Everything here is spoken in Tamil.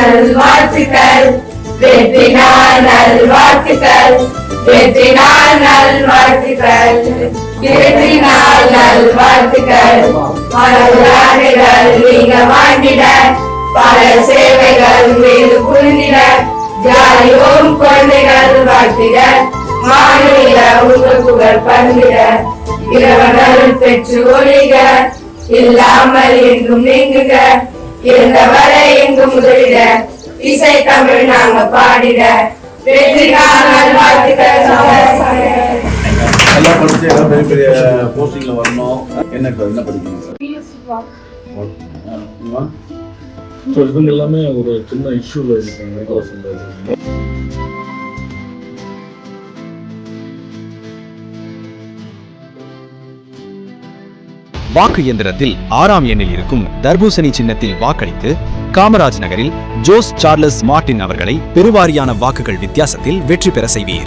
நல்வாழ்த்துக்கள் வெற்றி நாள் நல்வாழ்த்துக்கள் வெற்றி நாள் நல்வாழ்த்துக்கள் வெற்றி நாள் நல்வாழ்த்துக்கள் பல ஆண்டுகள் நீங்க வாழ்ந்திட பல சேவைகள் மீது புரிந்திட ஜாலியோம் குழந்தைகள் வாழ்த்திட மாநில உங்கள் புகழ் பங்கிட இரவர்கள் பெற்று ஒழிக இல்லாமல் எங்கும் நீங்குக இருந்தவரை எங்கும் முதலிட இசை தமிழ் நாங்க பாடிட வெற்றி நாள் நல்வாழ்த்துக்கள். எல்லாம் படிச்சு எல்லாம் பெரிய பெரிய போஸ்டிங்ல வரணும். என்ன படிக்கணும் சார்? இவங்க எல்லாமே ஒரு சின்ன இஷ்யூல இருக்காங்க. வாக்கு இயந்திரத்தில் 6ஆம் எண்ணில் இருக்கும் தர்பூசணி சின்னத்தில் வாக்களித்து காமராஜ் நகரில் ஜோஸ் சார்லஸ் மார்டின் அவர்களை பெருவாரியான வாக்குகள் வித்தியாசத்தில் வெற்றி பெற செய்வீர்.